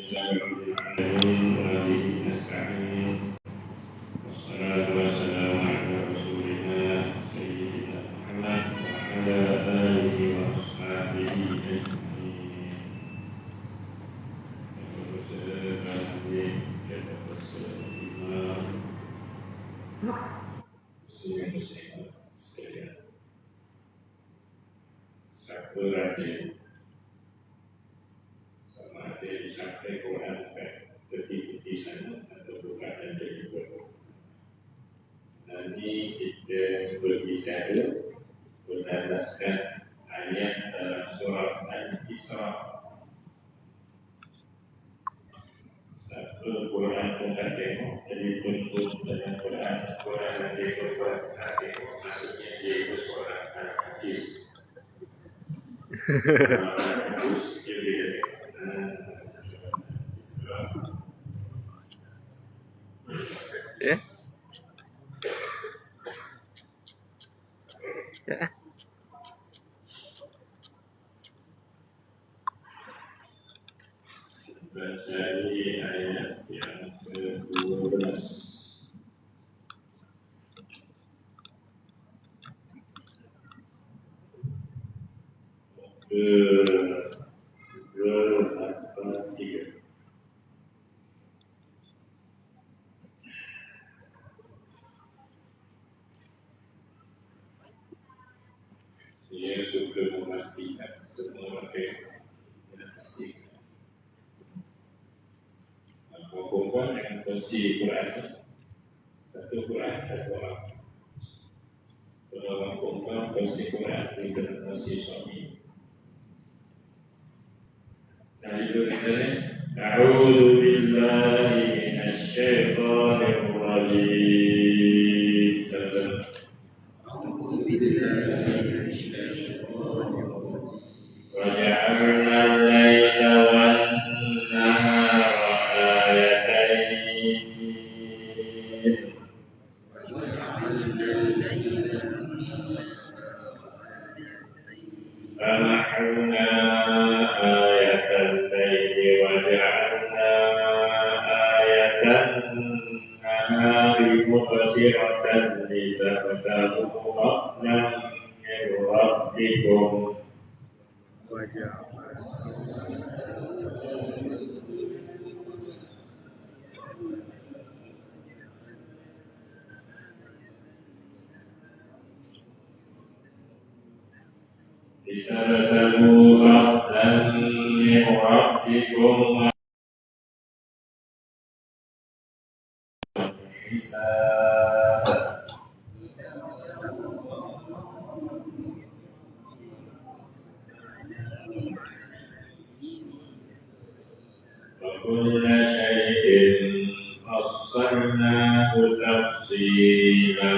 لله رب العالمين وبه نستعين والصلاة والسلام على رسولنا سيدنا محمد وعلى آله وأصحابه أجمعين. Satu rajin sama ada dicapai Quran ketika di sana atau bukan dan jadi berdoa. Nanti kita berbicara berdasarkan ayat dalam surah Al-Isra. Satu Quran pun tak tengok, jadi bentuk dengan Quran yang dia berbuat tak tengok, maksudnya dia itu seorang Al-Hafiz. Al-Hafiz dia boleh Ya. Ya. Baca ayat yang ke-12. Ke-3. Saya suka memastikan semua mereka pastikan. Perempuan dengan kongsi Quran, satu Quran satu orang. Kalau orang perempuan kongsi Quran dengan kongsi suami. Nah itu kita ni, A'udzu billahi minasy syaithanir rajim. A'udzu billahi minasy syaithanir rajim. Wa ja'alna al-laila wan-nahara فمحونا آية الليل وجعلنا آية النهار مبصرة لتبتغوا فضلا من ربكم لتبتغوا فضلا من ربكم والحساب وكل شيء فصلناه تفصيلا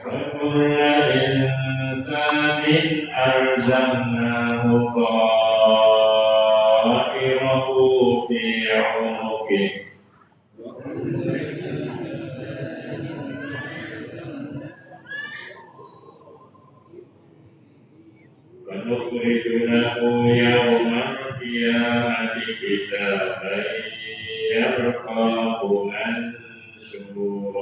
وكل إنسان ألزمناه طائره في عنقه ونخرج له يوم القيامة كتابا يلقاه منشورا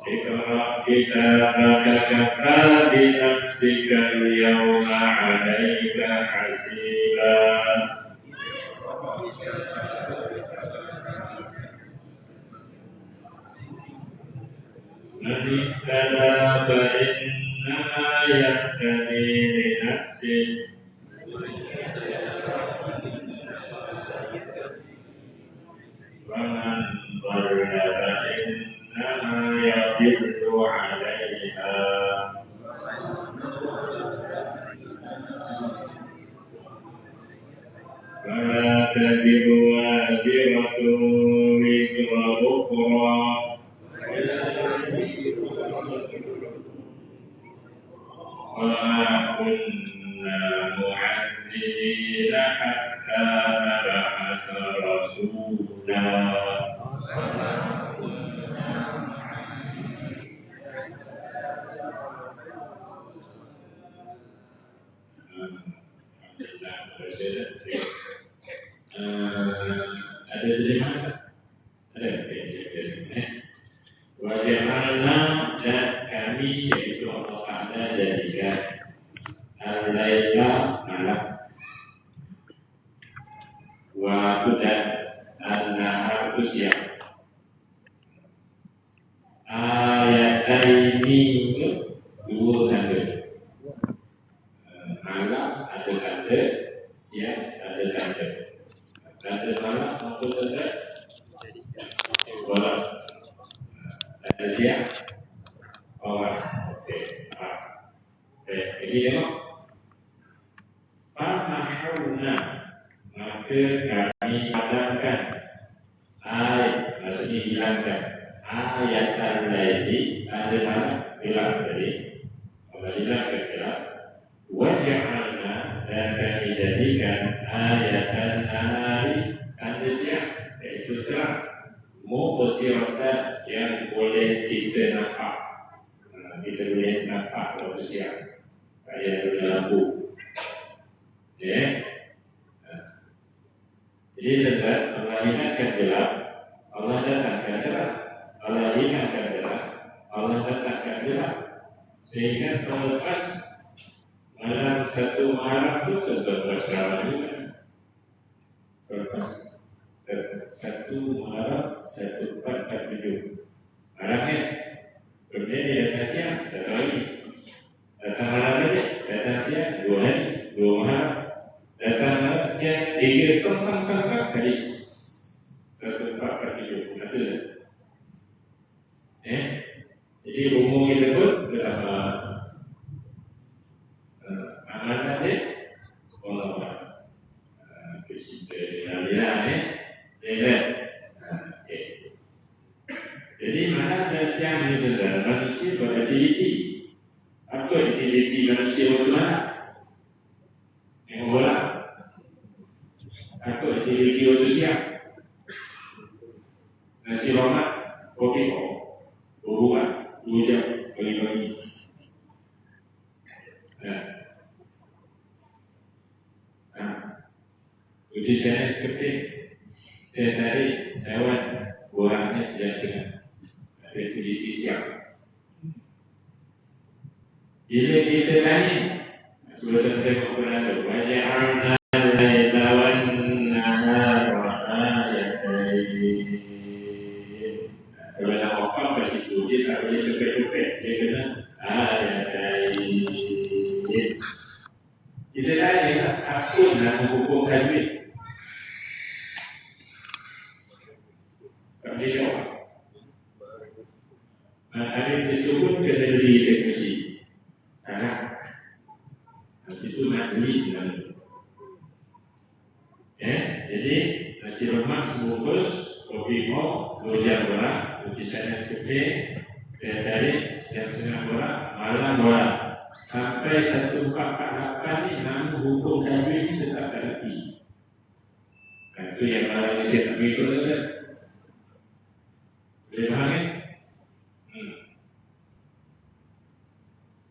اقرأ كتابك كفى بنفسك اليوم عليك حسيبا من اهتدى فإنما يهتدي لنفسه ومن ضل فإنما يضل عليها ولا تزر وازرة وزر أخرى وما كنا معذبين حتى نبعث رسولا ada terjemahan? Ada. Waja'alna dan kami yaitu Allah Ta'ala jadikan al-laila malam wa dan al-nahar siang. Ayataini dua tanda. Malam ada tanda, siang ada tanda. Tanda malam apa tanda? Bola. Tanda siang. Orang. Okey. Jadi tengok. Famahuna, maka kami padamkan maksudnya hilangkan ayat al-laili ada malam gelap tadi. Allah hilangkan gelap. Waja'alna dan kami jadikan ayat al-nahari tanda siang iaitu terang mubsiratan yang boleh kita nampak. Kita boleh nampak waktu siang kayak ada lampu. Ya. Jadi dekat Allah ingatkan gelap, Allah datangkan terang. Allah ingatkan gelap, Allah datangkan gelap. Sehingga kalau lepas malam satu malam itu terdapat ceramah juga. Lepas satu malam 1447 malamnya. Kemudian dia datang siang satu hari. Datang malam lagi, datang siang 2 hari, 2 malam. Datang malam siang 3 kang hadis 1447 ada. Jadi umur kita pun berapa amanah dia Allah kita aliran Jadi mana ada siang ini tentang manusia beraktiviti. Apa aktiviti manusia waktu mana? Yang bola. Apa aktiviti waktu siang? Nasi lemak, kopi kok, berbuat, 2 jam pagi-pagi. Uji jenis seperti tadi hewan orangnya sejak aktiviti siang. Bila kita tanya, sudah tengok berada waja'alna al-laila wan-nahara ayatayn. Kalau nak wakaf ke situ, dia tak boleh cepet-cepet. Dia kena ayatayn. Kita tanya, apa nak menghukum tajwid? Tak boleh jawab. Ada disebut kena beli teknisi. Karena situ nak beli dengan jadi nasi lemak sebungkus, kopi mo 2 jam bola, roti canai sekeping, teh tarik setengah bola, malam bola. Sampai 1448 ni nama hukum tajwid ni tetap tak lebih. Itu yang malam ni saya tak berikut saja. Boleh faham kan?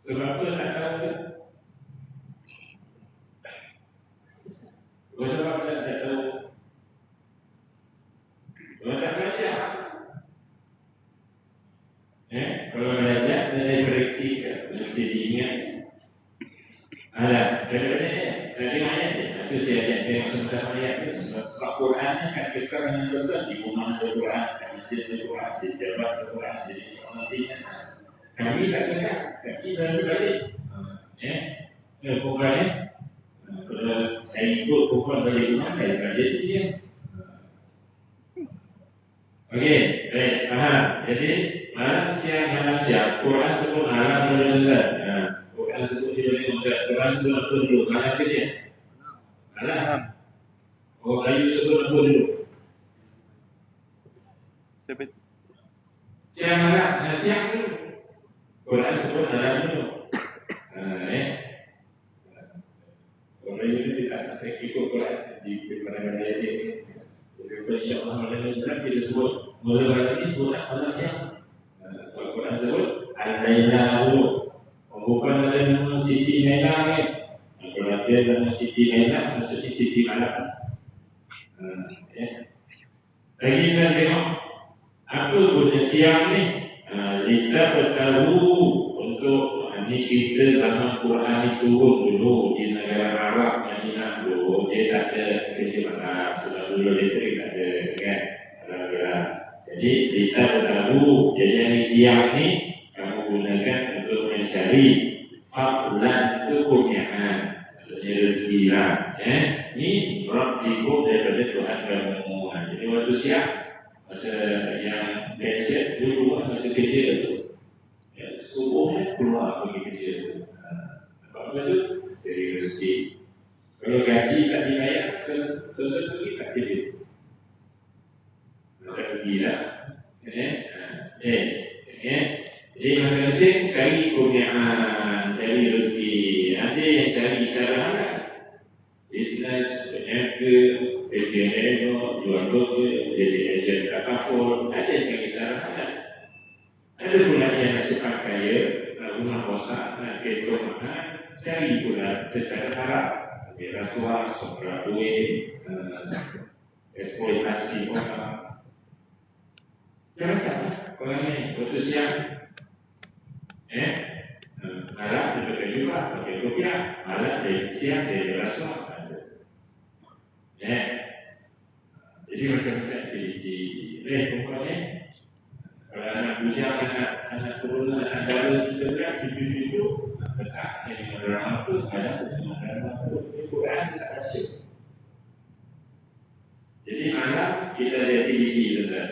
Sebab apa tak tahu tu? Sebab apa tak tahu? Kalau tak belajar. Kalau belajar, dari praktikal. Mesti diingat. Kadang-kadang tengok ayat dia. Itu saya ajak tengok sama-sama ayat dia. Sebab Quran ni kan kekal dengan tuan-tuan. Di rumah ada Quran, di masjid ada Quran, di jabat ada Quran. Jadi seorang tinggal. Kami tak kekal. Kami dah balik. Pokok ni. Kalau saya ikut pokok balik rumah, saya belajar tu dia. Okey, baik, faham. Jadi, malam siang, Quran sebut malam benar-benar. Quran sebut dia benar-benar. Quran sebut apa dulu? Malam ke siang? Malam. Oh, Melayu sebut apa dulu? Siang malam, siang dulu. Quran sebut malam dulu. Orang Melayu ni tak ikut Quran di mana-mana dia. insya-Allah malam kita sebut mula ini sebut Allah siapa? Sebab Quran sebut Al-Lailahu. Bukan ada nama Siti Laila kan? Kalau dia nama Siti Laila, maksudnya Siti Malam. Lagi kita tengok apa guna siang ni? Kita bertahu untuk ini cerita zaman Quran itu turun dulu di negara Arab Madinah dulu. Dia tak ada kerja malam sebab dulu elektrik tak ada kan? Jadi kita bertahu. Jadi yang siang ni kamu gunakan untuk mencari fadlan kekurniaan, maksudnya rezeki lah. Ini Rabbiku daripada Tuhan kamu. Jadi waktu siang masa yang biasa dulu masa kerja tu, subuhnya keluar pergi kerja tu. Apa tu? Cari rezeki. Kalau gaji tak dibayar, tetap pergi tak kerja. Tak pergi lah. Jadi masing-masing cari kurniaan, cari rezeki. Ada yang cari secara halal, bisnes, berniaga, PTN, jual burger, jadi ejen takaful. Ada yang cari secara halal. Ada pula yang nak cepat kaya, nak rumah rosak, nak kereta mahal, cari pula secara haram. Ambil rasuah, sokrak duit, eksploitasi orang. Macam-macam lah. Orang ni, waktu siang malam dia pakai jubah, pakai kopiah. Malam dia siang dia rasuah. Jadi macam-macam di perempuan ni. Kalau anak bujang, anak turunan, anak dara kita berat, cucu-cucu betak, jadi menerang apa, ada menerang apa, Quran tak baca. Jadi malam kita ada aktiviti tuan-tuan.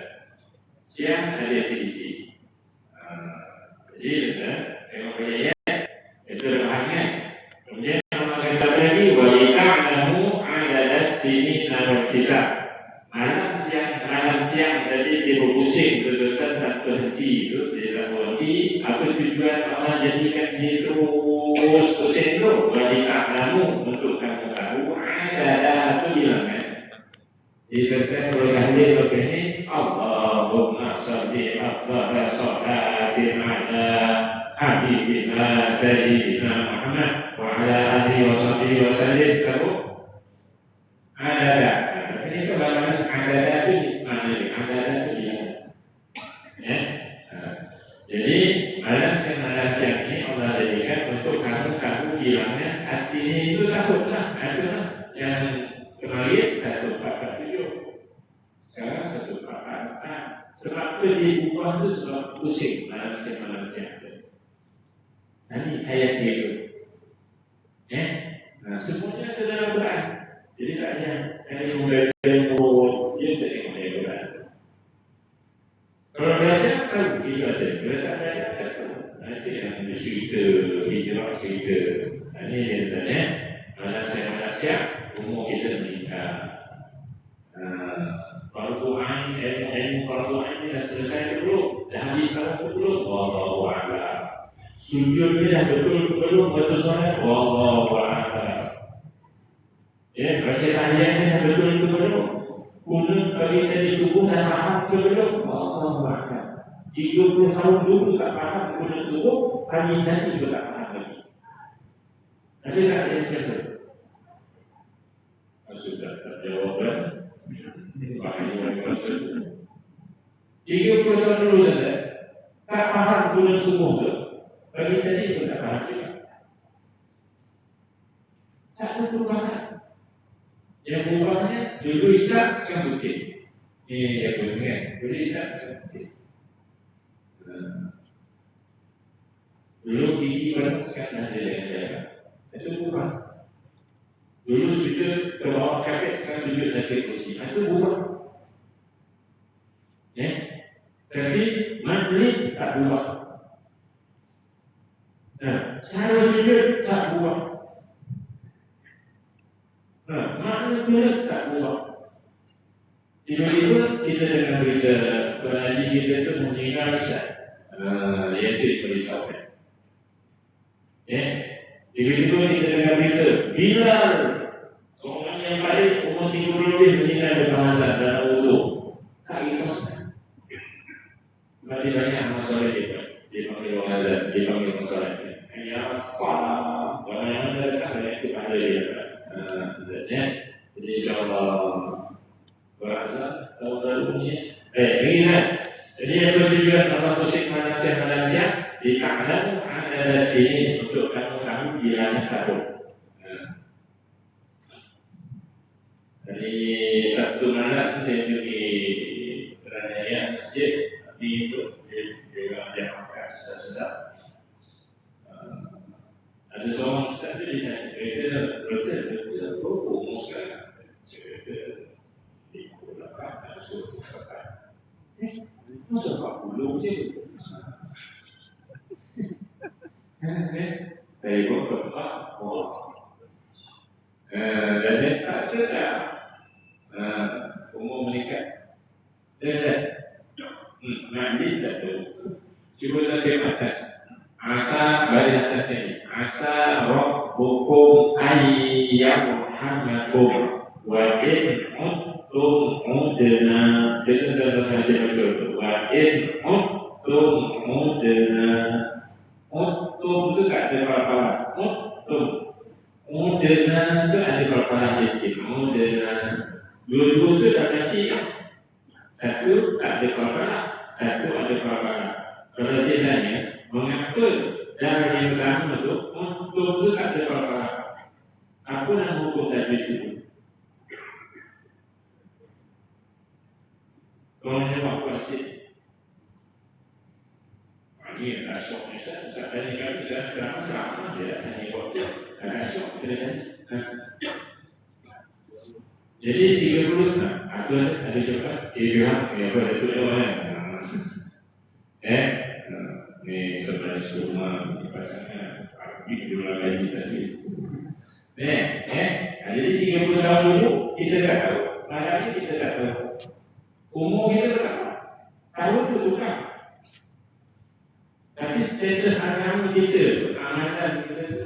Siang ada aktiviti. Jadi tuan-tuan, tengok ayat itu lemahnya. Kemudian Allah kata lagi, wa lita'lamu 'adadas sinina wal hisab. Malam siang tadi dia berpusing betul-betul tak berhenti tu, dia tak berhenti. Apa tujuan Allah jadikan dia terus pusing tu? Wa lita'lamu, untuk kamu tahu. Ada tu bilang kan. Dia kata kalau tahlil lepas ni, Allahumma salli afdal salatin ala habibina sayyidina Muhammad wa ala alihi wa sahbihi wa sallim. Sabuk ada. Ini kebalangan ada tu mana ni? Ada tu dia. Jadi malam siang ni Allah jadikan untuk kamu bilangnya asini itu takutlah. Itulah yang kemarin 147. Sekarang 144. Sebab apa dia ubah tu? Sebab pusing malam siang. Ini ayat itu. Semuanya ada dalam Quran. Jadi tak ada saya membaca dia tak tengok ayat Quran. Kalau belajar tahu itu ada. Kalau tak belajar tak tahu. Nanti yang cerita, hijrah cerita. Ini dia tanya. Malam siang umur kita meningkat. Fardu ain, ilmu fardu ain ni dah selesai belum? Dah habis tahun belum? Wallahu a'lam. Sujud ni dah betul belum? Betul solat? Wallahu a'lam. Baca tahiyat ni dah betul ke belum? Kunut bagi tadi subuh dah faham ke belum? Wallahu a'lam. 30 tahun dulu tak faham kunut subuh, kami tadi juga tak faham lagi. Ada tak ada macam tu? Sudah tak jawab kan? Bahaya maksud 30 tahun dulu tak faham kunut subuh tu, bagi tadi pun tak faham juga. Tak ada perubahan. Yang berubahnya dulu ikat sekarang bukit. Ini yang berubah. Dulu ikat sekarang bukit. Dulu gigi baru sekarang ada jalan-jalan. Itu berubah. Dulu sujud ke bawah kapet, sekarang sujud dari kursi. Itu berubah. Tapi majlis tak berubah. Cara sujud tak berubah. Makna kulit tak berubah. Tiba-tiba kita dengar berita Tuan Haji kita tu meninggal Ustaz. Yang itu merisaukan. Tiba-tiba kita dengar berita Bilal, seorang yang baik umur 30 lebih meninggal dalam azab dalam wudu. azam tahun baru ni. Ingat. Jadi apa tujuan Allah Tuhan Malaysia di Ta'lamu ada sini untuk kamu tahu bilangnya tahun. Jadi Sabtu malam saya pergi Ranaya Masjid, tapi itu dia makan sedap-sedap. Ada seorang ustaz tu dia betul umur sekarang. Saya kata ikut dapat dan suruh dapat. Masa 40 je. Saya ikut dapat. Dan dia tak sedar umur meningkat. Dia mandi tak tahu. Cuba lagi atas. Asa balik atas ini. Asa rabbukum ayyamhamakum wa in untum udna. Kita dalam bahasa betul. Wa in untum udna. Untum itu tak ada apa-apa. Untum udna itu ada apa-apa isim. Udna. Dua-dua itu dah ganti. Satu tak ada apa-apa. Satu ada apa-apa. Kalau saya tanya, mengapa darah yang pertama itu untuk itu tak ada apa-apa? Apa nama hukum tajwid itu? Kalau jawab pasti. Ini agak syok ni saya tanya kami, saya ceramah dia tanya waktu agak syok dia tanya. Jadi 30 ada coba dia apa ada tu orang. Ni sebenarnya semua pasangan habis dua gaji tadi. Jadi 30 tahun dulu kita tak tahu. Malam ni kita tak tahu. Umur kita tak tahu. Tahun tu tukar. Tapi status agama kita, amalan kita tu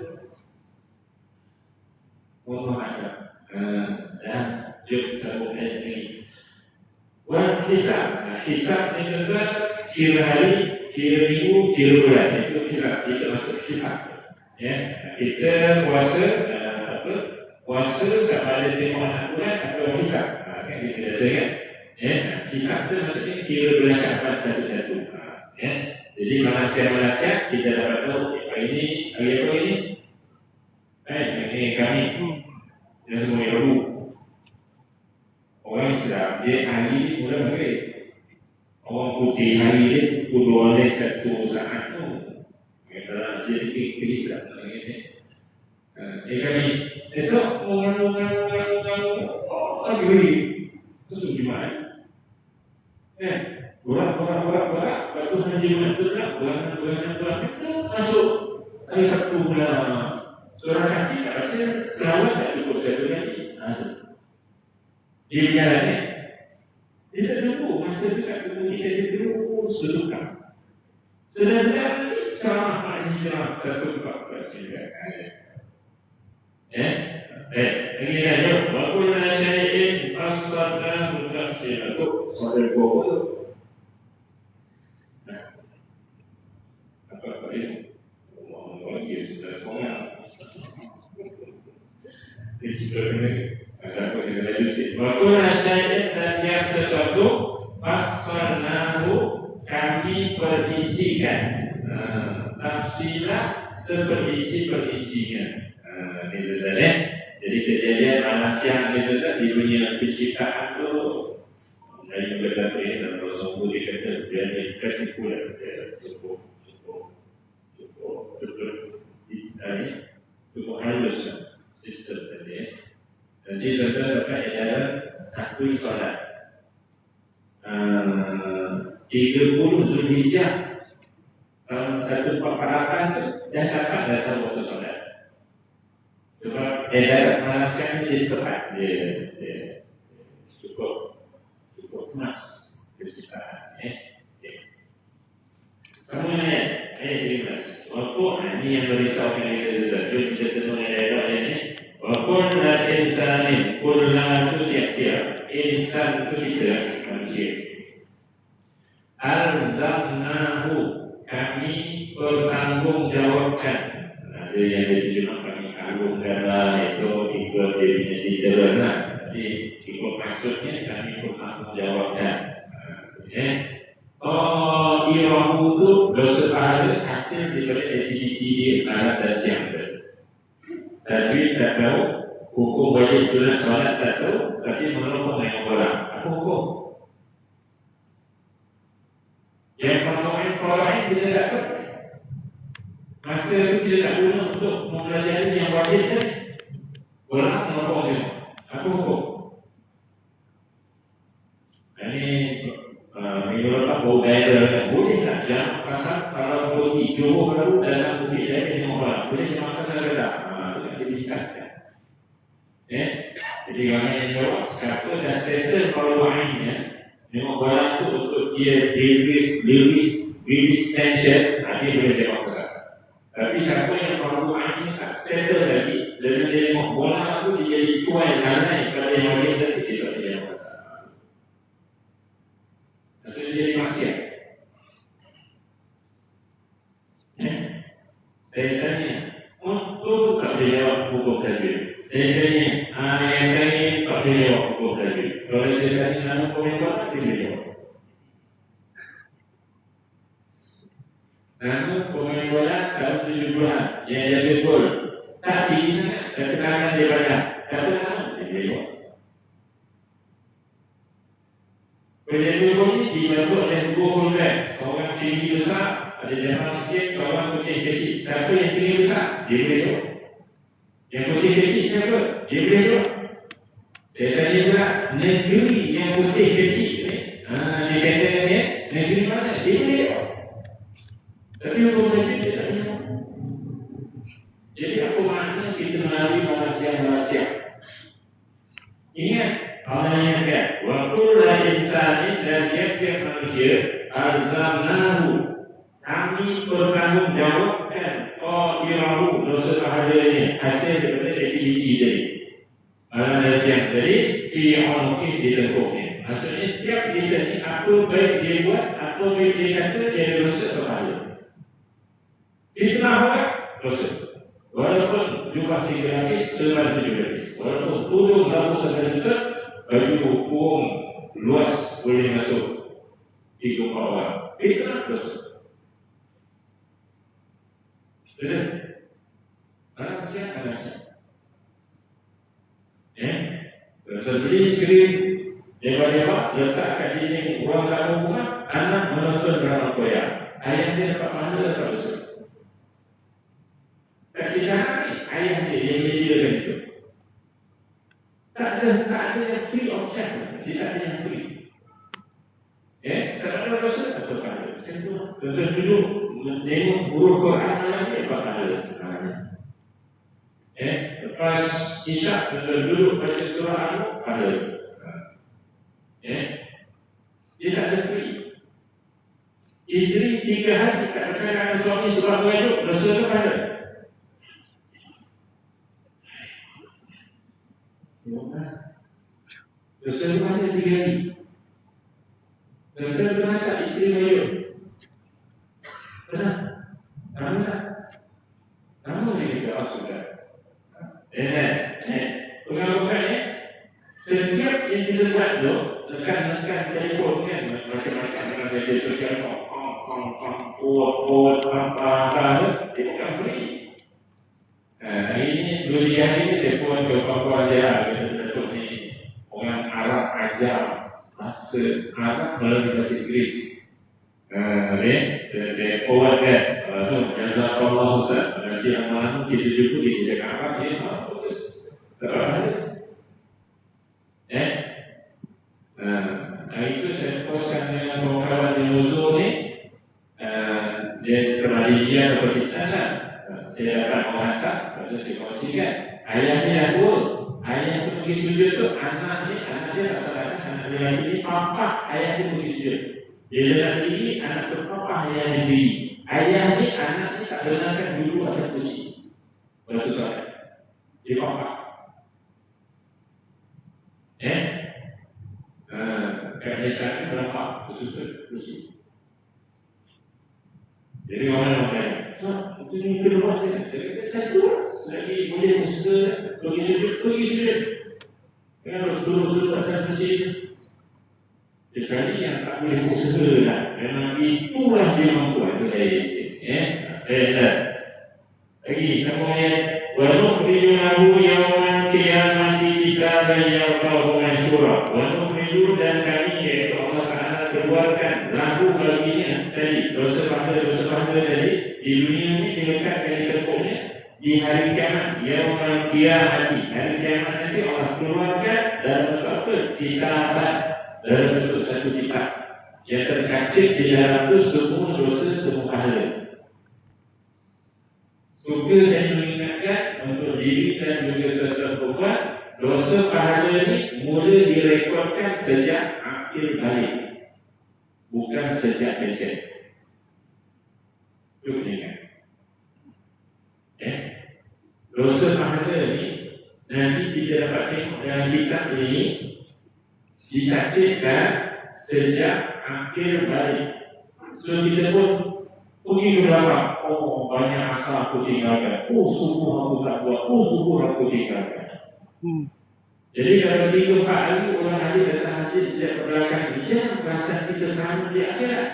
Allah ada. Dan jom sambung ayat ini. Wal hisab. Hisab ni juga kira hari, kira minggu, kira bulan. Itu hisab. Kita masuk hisab. Kita puasa puasa sama ada tengok anak bulan atau hisab. Kan kita biasa kan? Hisab tu maksudnya kira bulan Syawal satu-satu. Jadi Malaysia kita dapat tahu hari apa ini? Ini kami yang semua Rabu. Orang Islam dia hari mula maghrib. Orang putih hari dia pukul 2 saat tu. Dalam sedikit Islam kami esok lagi masuk Jumaat. Borak. Lepas tu hari Jumaat tu pula bulan itu masuk hari Sabtu pula. Surah Kahfi tak baca, selawat tak cukup satu lagi. Dia berjalan dia tak tunggu, masa tu tak tunggu kita terus bertukar. Sedang-sedang nanti ceramah Pak Hijrah 1:14 ini dah jauh. Wa kullu syai'in fassalnahu tafsila. Tu soal gua tu. Apa ini? Allah lagi sudah semangat. Ini sudah ini. Ada apa yang ada di sini? Wa kullu syai'in dan yang sesuatu fassalnahu kami perincikan. Tafsila seperinci-perincinya. Jadi kejadian manusia itu di dunia penciptaan itu dari beberapa ini dalam Rasulullah dikatakan dia ketikulan cukup halus sistem tadi. Jadi beberapa edaran takbir solat 30 Zulhijjah tahun 1448 itu dah dapat datang waktu solat. Sebab edaran manusia ini jadi tepat dia cukup emas penciptaan. Sama ayat 15. Walaupun ini yang merisaukan kita juga. Jom kita tenung ayat ini. Walaupun insanin kulla tu tiap-tiap insan itu kita manusia. Alzamnahu kami bertanggungjawabkan. Ada yang diterjemahkan tanggunganlah itu ikut dirinya diterima. Jadi ikut maksudnya kami jawabkan. Irahu tu dosa pahala hasil daripada aktiviti dia malam dan siang tadi. Tajwid tak tahu, hukum wajib sunat solat tak tahu, tapi menolong dengan orang. Apa hukum? Yang fardu-ain kita tak tahu. Masa itu kita tak guna untuk mempelajari yang wajib tadi. Orang menolong dia. Apa hukum? Ini minggu lepas baru gaya boleh tak jangan pasal kalau pergi Johor baru dalam bukit jaya dengan orang boleh jangan pasal tak? Dia dicatkan. Jadi ramai yang jawab siapa dah settle fardu-ainnya memang barang tu untuk dia release tension, dia boleh jawab pasal. Tapi siapa yang fardu-ainnya tak settle lagi dengan dia tengok bola tu dia jadi cuai lalai pada yang wajib tadi, dia tak boleh jawab pasal. Maksudnya jadi maksiat. Saya tanya, untuk tak boleh jawab hukum tajwid. Saya tanya, yang tanya tak boleh jawab hukum tajwid. Kalau saya tanya nama komentar, tak boleh jawab. Nama komentar tahun 70-an yang jaga gol tak tinggi sangat, tekanan dia banyak. Siapa nama? Dia boleh jawab. Penjaga gol ni dibantu oleh dua fullback, seorang tinggi besar, ada jamal sikit, seorang putih kecil. Siapa yang tinggi besar? Dia boleh jawab. Yang putih kecil siapa? Dia boleh jawab. Saya tanya pula, negeri yang putih kecil ni, dia kata dia, negeri mana? Dia boleh jawab. Tapi hukum tajwid dia tak jawab. Jadi apa makna kita melalui malam siang? Ingat, Allah ingatkan, wa kullu insanin dan tiap-tiap manusia arzamnahu, kami bertanggungjawabkan qadirahu, dosa pahalanya hasil daripada aktiviti tadi. Malam dan siang tadi fi mungkin ditengkuknya. Maksudnya setiap kita ni apa baik dia buat, apa baik dia kata, dia ada dosa pahala. Fitnah buat dosa. Walaupun jumlah 3 lapis, seban 7 lapis. Walaupun tudung rambut sampai lutut, baju kurung luas boleh masuk 3 orang. Fitnah dosa. Betul? Malam siang. Betul beli skrin dewa-dewa letak kat dinding ruang tamu rumah, anak menonton drama Korea. Ayah dia dapat pahala dapat dosa. Kat sidang ni, ayah dia yang menyediakan itu. Tak ada yang free of charge. Dia tak ada yang free. Sekarang dosa atau pahala. Tuan-tuan duduk menengok huruf Quran malam ni apa pahala. Lepas isyak, tuan-tuan duduk baca surah Al pahala. Dia tak ada free. Isteri 3 hari tak percaya dengan suami sebab mengaduk, dosa itu pahala. Dosa itu pahala 3 hari. Tuan-tuan pernah tak isteri mengaduk? Pernah? Kamu tak? Kamu ni kita sudah. Pengaruhan setiap yang kita buat tu, tekan telefon kan, macam-macam dalam media sosial, forward, dia bukan free. Hari ini, 2 hari ini saya pun ke Papua Asia, Datuk ni orang Arab ajar bahasa Arab melalui bahasa Inggeris. Saya forward kan, so jazakallah Ustaz. Nanti yang malam kita jumpa di jejak Arab ni, bagus. Tak apa. Hari itu saya postkan dengan kawan-kawan di Mosul ni, dia kembali dia ke Pakistan lah. Saya dapat menghantar, lalu saya kongsikan. Ayah ni dah tua, ayah tu pergi sujud tu, anak dia tak salah, anak dia lagi ni, papa ayah dia pergi sujud. Dia nak diri, anak tu papa ayah dia diri. Ayah ni, anak ni tak benarkan duduk atau kursi. Waktu solat. Dia papa. Kerana sekarang berapa khusus kursi. Jadi orang tanya, itu ni kedua saya. Saya kata satu, lagi boleh usaha pergi sujud. Kenapa duduk atas kursi itu? Kecuali yang tak boleh usaha lah. Memang itulah dia mampu. Itu lagi sambung ayat. Wa nukhriju lahu yawmal qiyamati kitaban yalqahu mansyura. Wa nukhriju, dan kami, iaitu Allah Ta'ala, keluarkan lahu baginya tadi, dosa pahala tadi di dunia ini dilekatkan di tepuknya. Di hari kiamat, yawmal qiyamati, hari kiamat nanti Allah keluarkan dalam bentuk apa? Kitaban, dalam bentuk satu kitab yang tercatat di dalam itu semua dosa, semua pahala. Suka saya mengingatkan untuk diri dan juga tuan-tuan perempuan, dosa pahala ni mula direkodkan sejak akhir balik, bukan sejak kecil. Itu kena ingat. Dosa pahala ni nanti kita dapat tengok dalam kitab ini dicatatkan sejak akhir balik. So kita pun pergi ke belakang, oh banyak asal aku tinggalkan, oh subuh aku tak buat, oh subuh aku tinggalkan. Jadi kalau 3-4 hari orang ada datang hasil sejak ke belakang ni, jangan perasan kita sama di akhirat.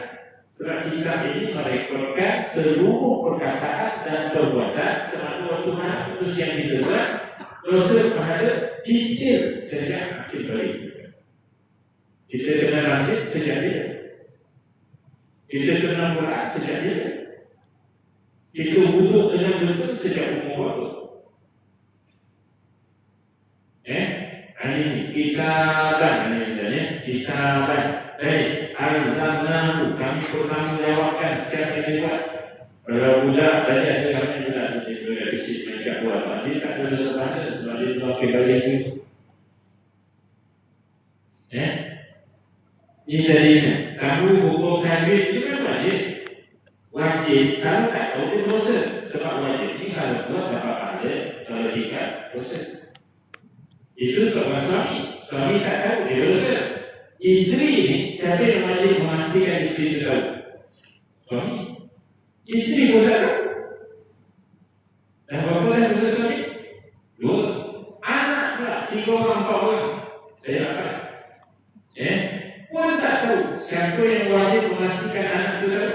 Sebab kitab ini merekodkan seluruh perkataan dan perbuatan semasa waktu mana putus yang kita buat, dosa pahala detail sejak akhir balik. Kita kena nasib sejak dia, kita kena berat sejak dia, kita wuduk dengan betul sejak umur waktu. Ini kitaban, kitaban. Alzamnahu, kami pernah melewatkan setiap yang buat. Kalau budak tadi ada kami budak tadi budak kecil mereka buat, dia tak ada dosa pahala sebab dia buat kebalik itu. Ini tadinya kamu hukum tajwid itu kan wajib. Wajib, kalau tak tahu dia dosa. Sebab wajib ni kalau buat dapat pahala, kalau tidak dosa. Itu seorang suami. Suami tak tahu dia dosa. Isteri ni, siapa yang wajib memastikan isteri itu tahu? Suami. Isteri pun tak tahu. Dan berapa dah dosa suami? 2. Anak pula 3 orang 4 orang. Saya dapat. Pun tak tahu siapa yang wajib memastikan anak itu tahu.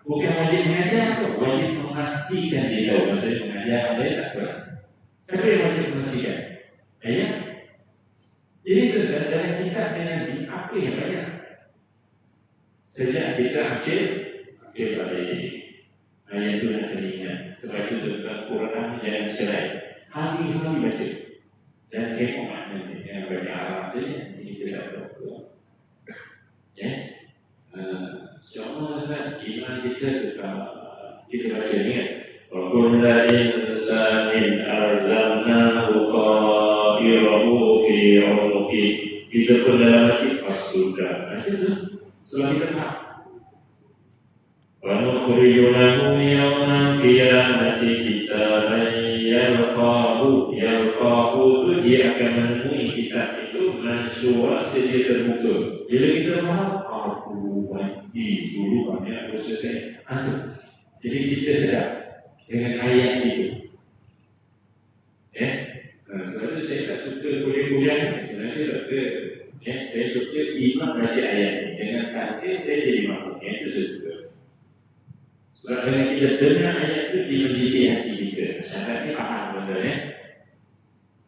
Bukan wajib mengajar tu, wajib memastikan dia tahu. Maksudnya mengajar dia tak tahu. Siapa yang wajib memastikan? Ayah. Jadi itu dalam kitab dia nanti apa yang banyak. Sejak kita akhir balik. Ayat itu nak kena ingat. Sebab itu tentang Quran jangan cerai. Hari-hari baca. Dan tengok maknanya. Jangan baca Arab tu ya. Ini kita tak tahu. InsyaAllah kan iman kita baca ni kan. Wa kulla insanin arzamnahu ta'irahu fi 'unuqi. Kita pun dalam hati sudah. Macam tu. Setelah kita faham. Wa nukhriju lahu yawmal qiyamati kitaban yalqahu. Yalqahu tu dia akan menemui kitab itu mansyura, sedia terbuka. Bila kita faham, dulu banyak proses saya. Jadi kita sedar dengan ayat itu. Sebab itu saya tak suka kuliah-kuliah. Sebenarnya saya suka imam baca ayat ini. Dengan tahdir saya jadi makmum. Itu saya suka. Sebab dengan kita dengar ayat itu, dia mendidik hati kita. Syaratnya faham benda ya.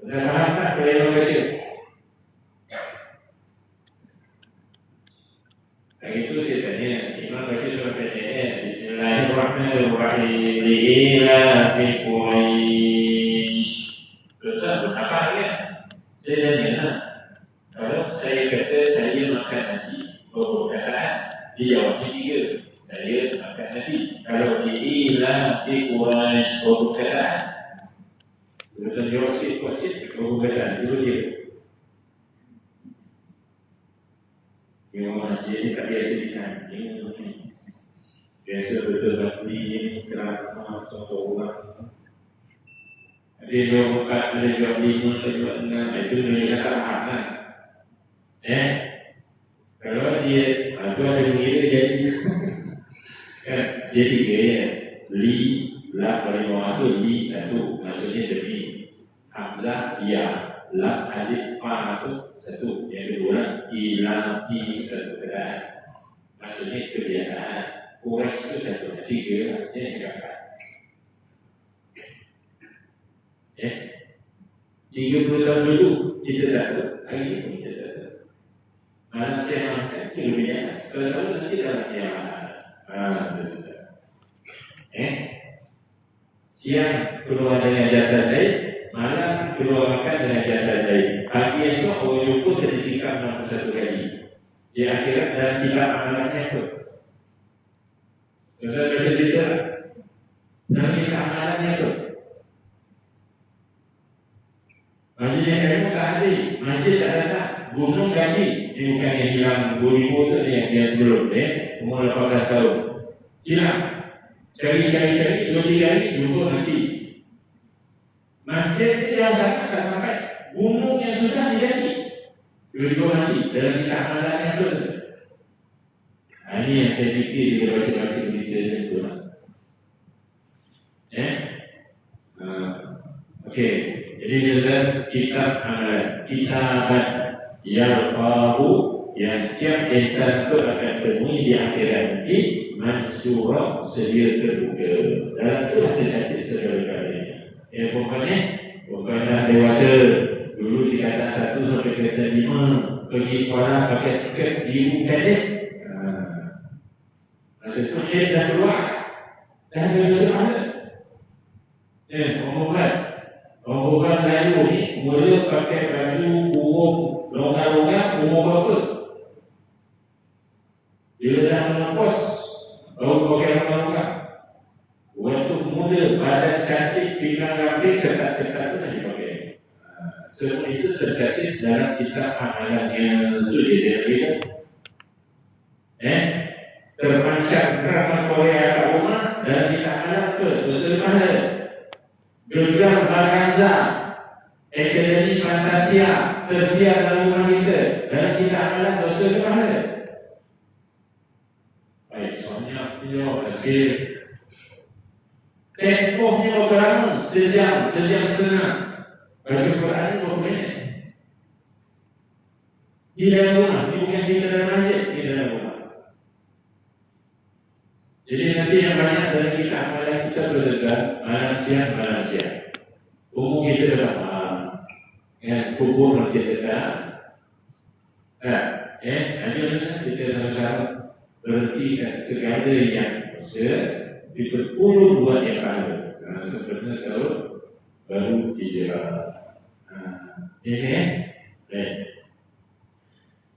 Benda faham tak kalau imam baca? Lagi itu saya tanya, imam baca surah Al-Fatihah. Bismillahirrahmanirrahim. Li'ila fi Quraish. Betul, hafal kan? Saya tanya, kalau saya kata saya makan nasi, berapa perkataan? Dia jawabnya 3. Saya makan nasi. Kalau li'ila fi Quraish, berapa perkataan? Betul, jawab sikit, kuat sikit, berapa perkataan? Itu dia. Imam masjid ni tak biasa ditanya. Biasa betul bakti ni ceramah suatu orang. Ada jawab 4, ada jawab 5, ada jawab 6. Itu dia tak faham kan? Kalau dia tu ada mengira jadi kan? Dia 3 ya. Li, la paling bawah tu li 1. Maksudnya demi. Hamzah, ya. lam alif fa tu satu, yang kedua ila fi satu keadaan. Maksudnya kebiasaan. Quraisy itu satu, tiga lah. Dia cakap 30 tahun dulu kita takut, hari ini pun kita takut. Malam siang kita lebih jangan. Kalau tahu nanti dalam kiamat. Siang keluar dengan jantan lain, malam keluar makan dengan jantan lain. Pagi esok orang jumpa dan ditikam 61 kali. Di akhirat dalam kitab amalannya tu. Tuan-tuan baca cerita dalam kitab amalannya tu. Masjid yang ilmu tak hadir, masjid tak datang, gunung gaji. Ini bukan yang hilang 2000 tu yang sebelum, umur 18 tahun. Hilang. Cari, 2-3 hari, jumpa mati. Masjid itu yang sangat tak sampai. Gunung yang susah didaki. Tiba-tiba mati dalam kitab amalan yang tu. Ini yang saya fikir bila baca-baca berita macam tu lah. Okey. Jadi dalam kitab amalan, kitaban yarqahu, yang setiap insan itu akan temui di akhirat nanti, mansurah sedia terbuka. Dalam itu ada tercatat segala-galanya. Bukan dah dewasa. Dulu di atas 1 sampai ke atas 5, pergi sekolah pakai skirt biru pendek. Masa itu dia dah keluar, dah ada dosa pahala. Orang bukan lalu ni, mula pakai baju burung longgar-longgar, umur berapa? Bila dah menopos, baru pakai longgar-longgar. Waktu muda, badan cantik, pinggang rapi, ketat-ketat tu dah dipakai. Semua itu tercatat dalam kitab amalan yang itu disebutkan. Terpancar drama Korea kat rumah dalam kitab amalan apa? Dosa pahala. Gegar Vaganza, Akademi Fantasia tersiar dalam rumah kita dalam kitab amalan dosa pahala. Baik, soalnya punya sikit. Tempohnya berapa lama? Sejam setengah. Baca Quran berapa minit? Di dalam rumah, ini bukan cerita dalam masjid, di dalam rumah. Jadi nanti yang banyak dalam kita amalan kita berdekat malam siang. Umur kita dekat malam, kubur nanti dekat. Ajar kita sama-sama berhentikan segala yang dosa, kita puluh buat yang pahala. Sebenarnya kalau baru hijrah.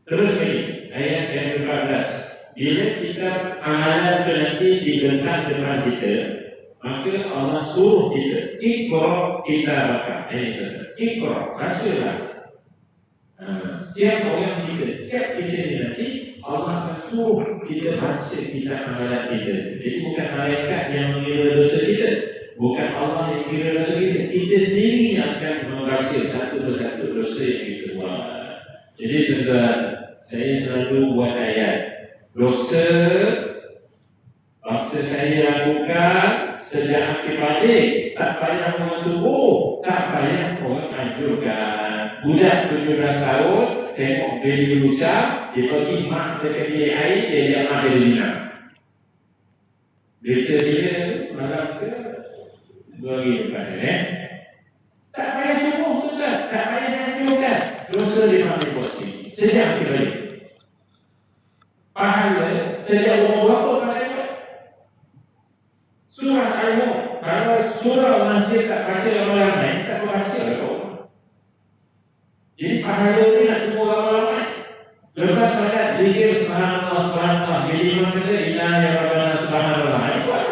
Terus lagi ayat yang ke-14. Bila kita amalan itu nanti dibentang depan kita, maka Allah suruh kita Iqra kitabaka. Iqra, bacalah. Setiap orang kita, setiap kita ni nanti Allah akan suruh kita baca kitab amalan kita. Jadi bukan malaikat yang mengira dosa kita, bukan Allah yang kira dosa kita. Kita sendiri yang akan membaca satu persatu dosa yang kita buat. Jadi tuan-tuan, saya selalu buat ayat dosa bangsa saya lakukan sejak akhir balik, tak payah orang suruh, tak payah orang anjurkan. Budak 17 tahun tengok video lucah, dia pergi mak dekat bilik air, dia ajak mak dia zina. Berita dia semalam ke 2 hari lepas tak payah suruh tu tak payah anjurkan. Dosa dia ambil posisi sejak akhir balik. Pahala sejak umur berapa pahala buat? Surah Al-Mulk, kalau surah masjid tak baca ramai-ramai, tak baca lah kau. Jadi pahala ni nak tunggu ramai-ramai. Lepas solat zikir subhanallah. Jadi imam kata inna ya rabbana subhanallah. Ini buat.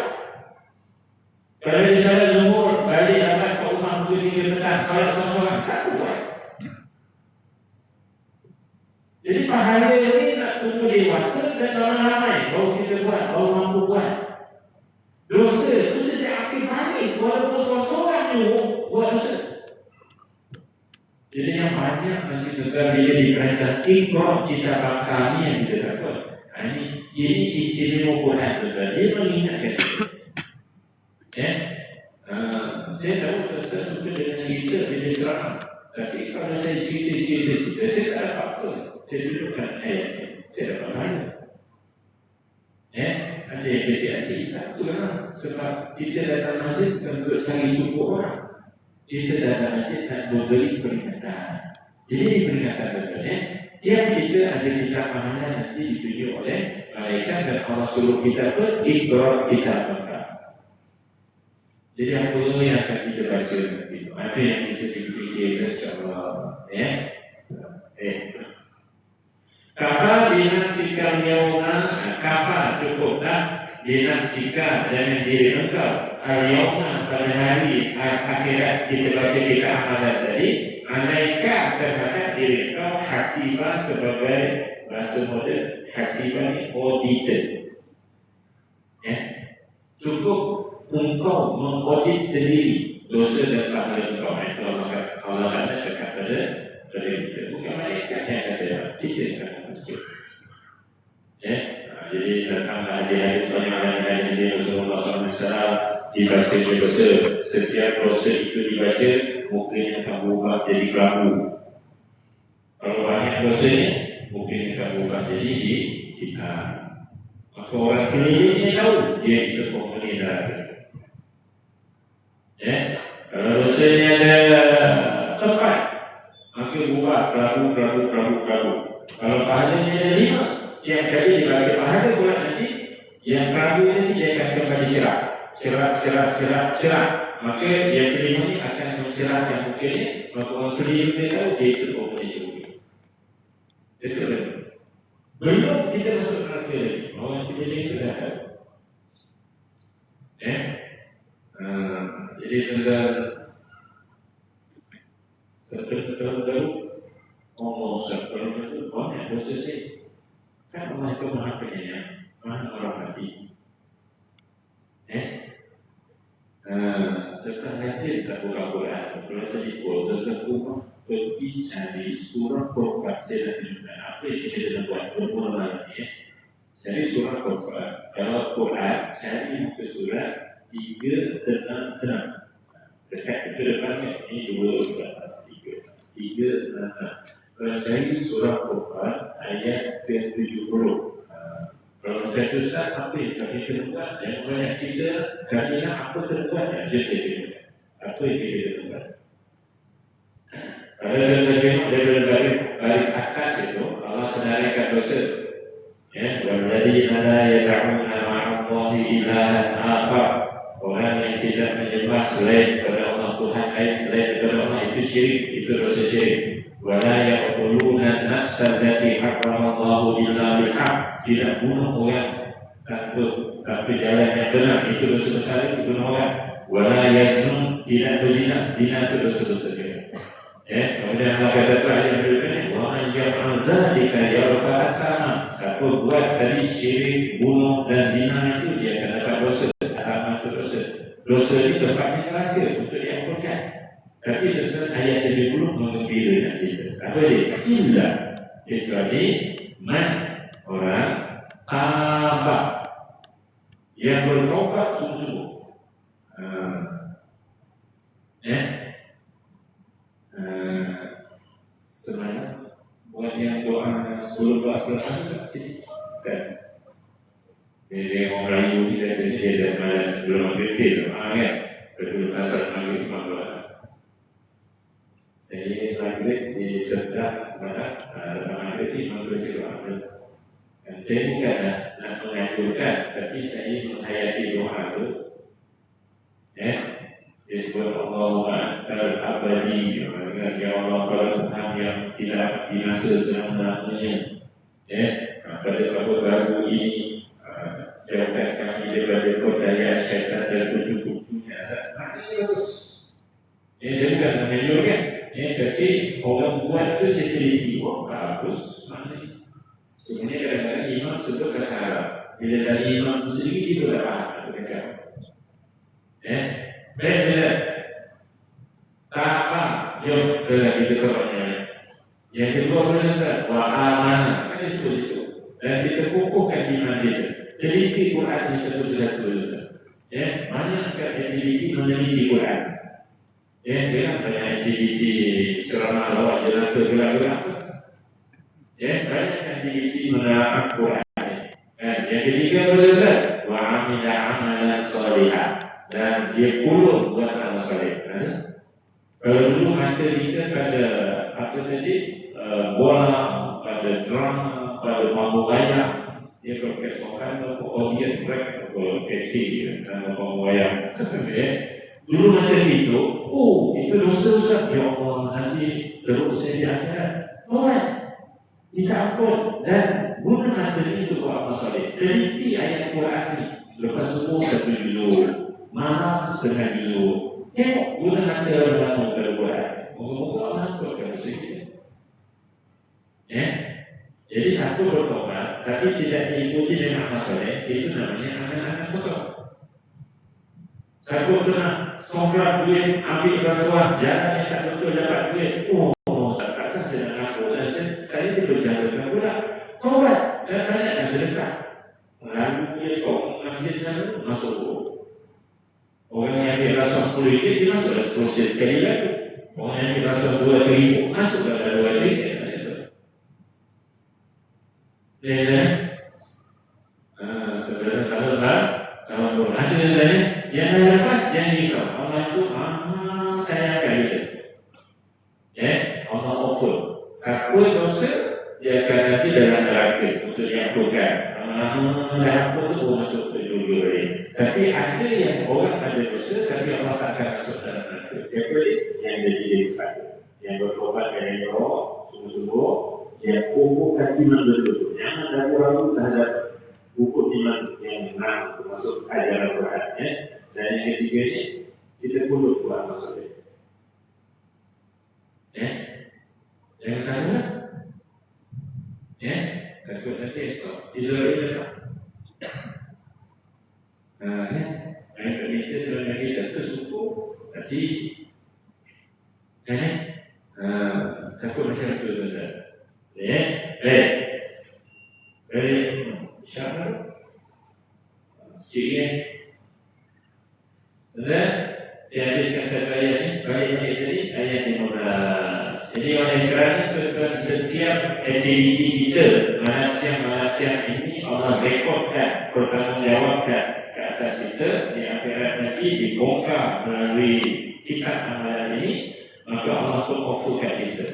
Kalau di solat zuhur balik dapat ke rumah pukul 3 petang, solat seorang-seorang, tak buat. Jadi pahala ini nak tunggu dewasa dan ramai-ramai baru kita buat, baru mampu buat. Dosa itu sejak akhir balik, walaupun seorang-seorang nyuruh buat dosa. Jadi yang banyak nanti tuan bila diperintah Iqra kitabaka kami yang kita takut. Ini istimewa Quran tuan. Dia mengingatkan kita. Saya tahu tuan suka dengan cerita bila ceramah. Tapi kalau saya cerita, saya tak dapat apa. Saya dudukkan ayat ni, saya dapat mana? Ada yang kecil hati, tak apalah. Sebab kita datang masjid untuk cari syukur orang. Kita datang masjid nak memberi peringatan. Jadi peringatan betul, tiap kita ada kitab amalan nanti ditunjuk oleh malaikat dan Allah suruh kita ikrar kitab Al-Quran. Jadi apa yang akan kita baca nanti? Apa yang kita fikir insya-Allah, Kafa binafsika yauma, kafa cukup dah binafsika dengan diri engkau. Al-yauma pada hari akhirat kita baca kita amalan tadi, alaika terhadap diri engkau hasiba sebagai bahasa moden, hasiba ni auditor. Cukup engkau mengaudit sendiri dosa dan pahala engkau. Itu Allah kata cakap pada kita. Bukan malaikat yang kasih, kita yang akan masuk. Jadi datanglah hadis banyak hadis dari Rasulullah SAW dibaca dosa. Setiap dosa itu dibaca, mungkin akan berubah jadi kelabu. Kalau banyak dosanya, mungkin akan berubah jadi hitam. Maka orang kelilingnya tahu dia itu penghuni neraka. Kalau dosanya ada 4, maka berubah kelabu. Kalau pahalanya ada 5, setiap kali dibaca pahala pula nanti yang kelabu nanti dia akan kembali cerah. Maka yang kelima ni akan mencerahkan mukanya. Maka orang kelima dia tahu dia itu penghuni syurga. Betul. Belum kita masuk neraka lagi, orang kelima itu dah tahu. Jadi tentang seperti ngomong seperti itu, banyak dosa sih. Kan Allah itu maha penyayang, maha merahmati. Tentang hati tak Quran. Kalau tadi tentang rumah pergi cari surah Quran. Saya dah tunjukkan apa yang kita dah buat berulang lagi. Cari surah Quran. Kalau Quran cari muka surat 3 tenang. Dekat itu depannya ini 2 surat 3 tenang. Kalau cari surah Quran ayat ke-70. Kalau macam itu Ustaz, apa yang kami kena buat? Yang banyak cerita, kami nak apa kena buat? Dia saya kena buat. Apa yang kita kena buat? Kalau kita tengok dari baris atas itu, Allah senaraikan dosa. Walladzina la yad'una ma'allahi ilahan akhar. Orang yang tidak menyembah selain kepada Allah, Tuhan lain selain kepada Allah, itu syirik, itu dosa syirik. Wala yaquluna nafsa allati harramallahu illa bil haqq. Tidak bunuh orang tanpa jalan yang benar, itu dosa besar, itu bunuh orang. Wala yaznun, tidak berzina, zina itu dosa besar. Kemudian Allah kata ayat berikutnya, wa man yaf'al dzalika yalqa athama. Siapa buat tadi syirik, bunuh dan zina itu, dia akan dapat dosa. Athama itu dosa. Dosa ini tempatnya neraka untuk diampunkan. Tapi tentang ayat 70 mengembirakan kita. Apa dia? Illa, kecuali man, orang tabah yang bertobat sungguh-sungguh. Semalam buat yang doa 10 doa selesai tak sini kan? Jadi orang Melayu ni biasanya dia dah malam sebelum maghrib doa kan? Betul asal maghrib doa. Saya maghrib di sebelah semalam maghrib ni maghrib doa. Dan saya bukan nak mengaturkan, tapi saya menghayati doa itu. Dia sebut Allahumma antal abadi, ya Allah Tuhan yang tidak binasa selama-lamanya. Pada waktu baru ini, jauhkan kami daripada kodaya syaitan dan kucu-kucunya. Maknanya bagus. Saya bukan mengaturkan, tapi orang buat itu saya teliti. Bagus maknanya. Sebenarnya kadang-kadang imam sebut kesalahan. Bila tadi imam itu sendiri, dia pun tak faham itu kacau. Baik, bila tak apa, jom kita kepada yang kedua benar-benar wa'amanah, kan dia sebut itu. Dan kita kukuhkan iman kita. Teliti Quran di satu-satu. Mana akan teliti meneliti Quran. Dia banyak aktiviti ceramah lawak jelaka gerak-gerak. Banyak aktiviti menerangkan Quran. Yang ketiga betul wa amila amalan salihah, dan dia puluh buat amal saleh. Kalau dulu mata kita pada apa tadi, bola, pada drama, pada mabuk wayang, dia kalau kesokan atau audience track atau KT dan mabuk wayang. Dulu mata itu, itu dosa-dosa. Ya Allah, nanti terus saya di akhirat. Tolak, minta ampun, dan guna mata ini untuk buat amal saleh. Teliti ayat Quran ini. Lepas semua satu juzuk, malam setengah juzuk. Tengok guna mata orang-orang Quran. Moga-moga Allah ampun dosa kita. Jadi satu bertobat, tapi tidak diikuti dengan amal saleh, itu namanya amal-amal kosong. Satu pernah songkrak duit, ambil rasuah, jalan yang tak betul dapat duit. Takkan saya nak ngaku, dan saya itu berjalan pula. Taubat dan banyaklah sedekah. Lalu dia kau masjid sana masuk. Orang yang ambil rasuah 10 ringgit, dia masuk dah 10 sen sekali lagi. Orang yang ambil rasuah 2 ribu, masuk dah 2 ringgit. Sebenarnya kalau berhati tadi, yang lepas jangan risau. Allah itu sayang kali itu. Allah offer. Siapa dosa, dia akan nanti dalam neraka untuk diampunkan. Dah ampun tu baru masuk ke syurga lagi. Tapi ada yang orang ada dosa, tapi Allah tak akan masuk dalam neraka. Siapa dia? Yang jadi disebab, yang bertobat dari roh, sungguh-sungguh, yang kukuhkan iman betul-betul. Jangan ragu-ragu terhadap hukum iman yang benar, termasuk ajaran Quran. Dan yang ketiga ni, kita perlu buat masalah. Jangan takut. Takut nanti esok. Israel datang. Yang kita dalam negeri tak tersukup, nanti takut macam tu. InsyaAllah sikit dan saya habiskan satu ayat ni. Balik tadi ayat 15. Jadi oleh kerana tuan-tuan, setiap aktiviti kita malaysia ini Allah rekodkan, bertanggungjawabkan ke atas kita. Di akhirat nanti dibongkar melalui kitab amalan ini, maka Allah pun offerkan kita.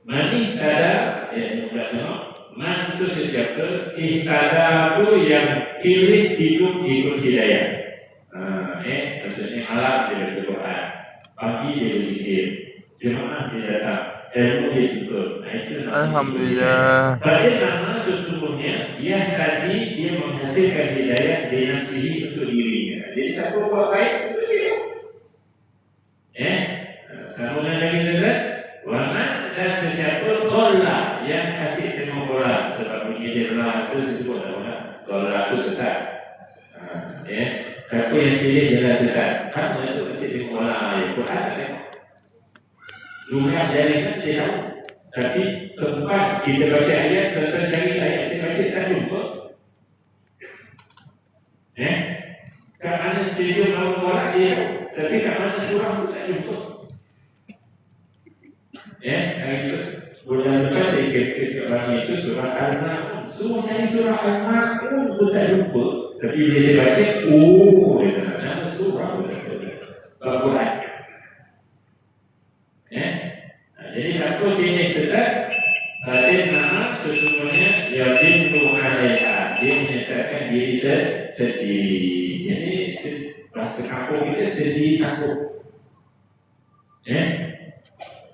Mani tada ayat 15. Man itu sesiapa, ihtada itu yang pilih hidup ikut hidayah. Maksudnya malam dia baca Quran, pagi dia berzikir, Jumaat dia datang, ilmu dia tuntut. Itu Alhamdulillah. Fa'il nama sesungguhnya yang tadi dia menghasilkan hidayah dengan siri untuk dirinya. Jadi siapa buat baik untuk dia. Sambungan lagi tuan-tuan. Waman dan sesiapa tolak yang kasih tengok bola, sebab bunyi dia lah itu disebut tolak itu sesat. Siapa yang pilih jalan sesat, kamu itu kasih tengok bola, Quran tak tengok. Jumlah jaringan dia tahu, tapi tempat kita baca ayat, tuan-tuan cari ayat saya baca tak jumpa. Kat mana stadium lawan bola dia tahu, tapi kat mana surah tu tak jumpa. Hari itu bulan lepas saya kata orang itu surah Al-Ma'un. Semua cari surah Al-Ma'un pun tak jumpa. Tapi bila saya baca, nama surah Al-Quran. Jadi siapa pilih sesat, maaf sesungguhnya yadillu 'alaiha, dia menyesatkan diri sendiri. Jadi bahasa kampung kita sedih takut.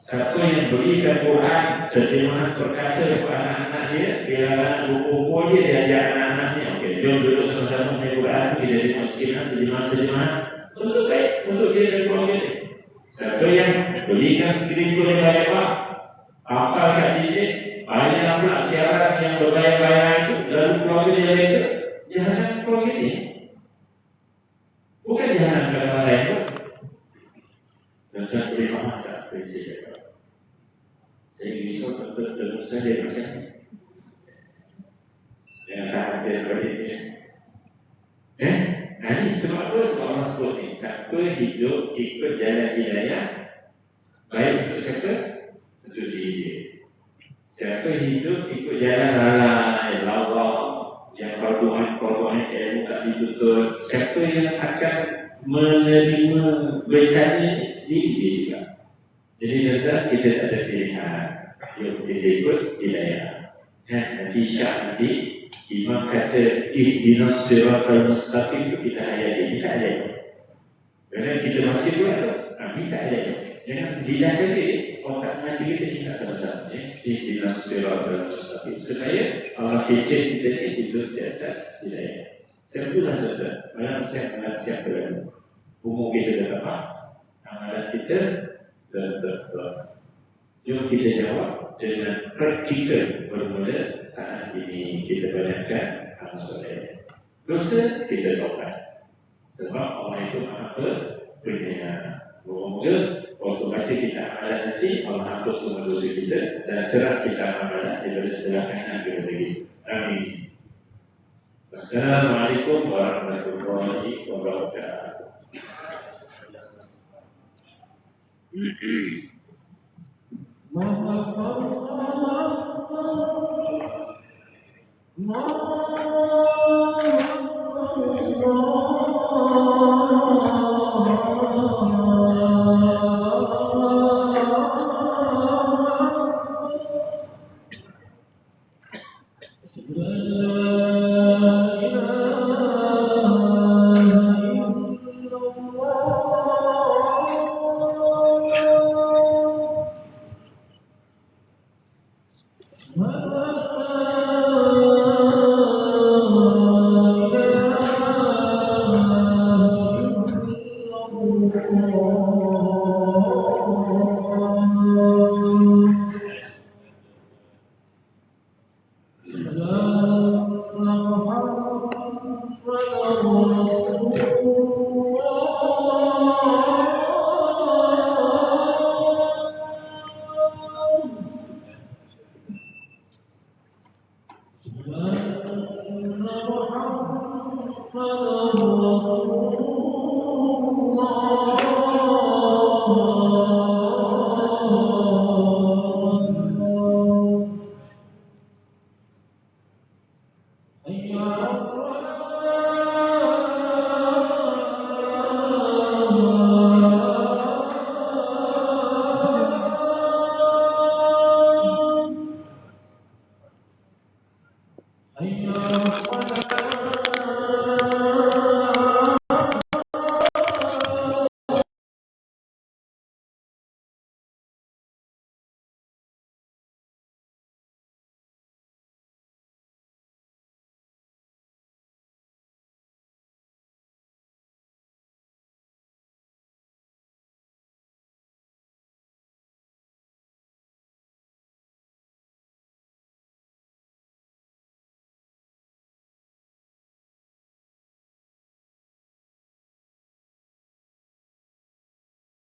Siapa yang berikan Quran, terjemahan berkata kepada anak-anak dia, bila anak buku dia, dia ajak anak-anaknya, jom duduk sama-sama dengan Quran, kita di masjid, terjemahan, untuk baik, untuk dia dan keluarga dia. Siapa yang berikan skrin tu yang bayar, apalkan dia, bayar pula siaran yang berbayar-bayar itu, lalu keluarga dia lain, jangan keluarga dia. Bukan jangan keluarga lain pun. Dan boleh faham tak apa yang saya cakap? Saya risau tentu saja macam ni. Yang tak hasil kreditnya. Ini sebab apa? Sebab orang sebut ni, siapa hidup ikut jalan hidayah, Baik untuk siapa? Untuk diri dia. Siapa hidup ikut jalan lalai, lawa, yang fardu ain ilmu tak dituntut, siapa yang akan menerima bencana diri dia juga. Jadi tuan kita tak ada pilihan. Yuk kita ikut hidayah. Nanti Syah nanti Imam kata ihdinas siratal mustaqim itu kita ayat ini tak ada. Kerana kita masih buat tu. Ini tak ada. Jangan lidah saja. Otak nanti kita minta sama-sama. Ihdinas siratal mustaqim. Supaya Allah pimpin kita ni hidup di atas hidayah. Sempurna tuan-tuan. Malam siap berlalu. Umur kita dah tepat. Amalan kita tetap. Jom kita jawab dengan praktikal bermula saat ini kita banyakkan amal soleh. Dosa kita taubat. Sebab Allah itu Maha Penyayang. Moga-moga waktu baca kita amalan nanti Allah hapus semua dosa kita dan serah kita amalan daripada sebelah kanan kepada kita. Amin. Assalamualaikum warahmatullahi wabarakatuh. Allah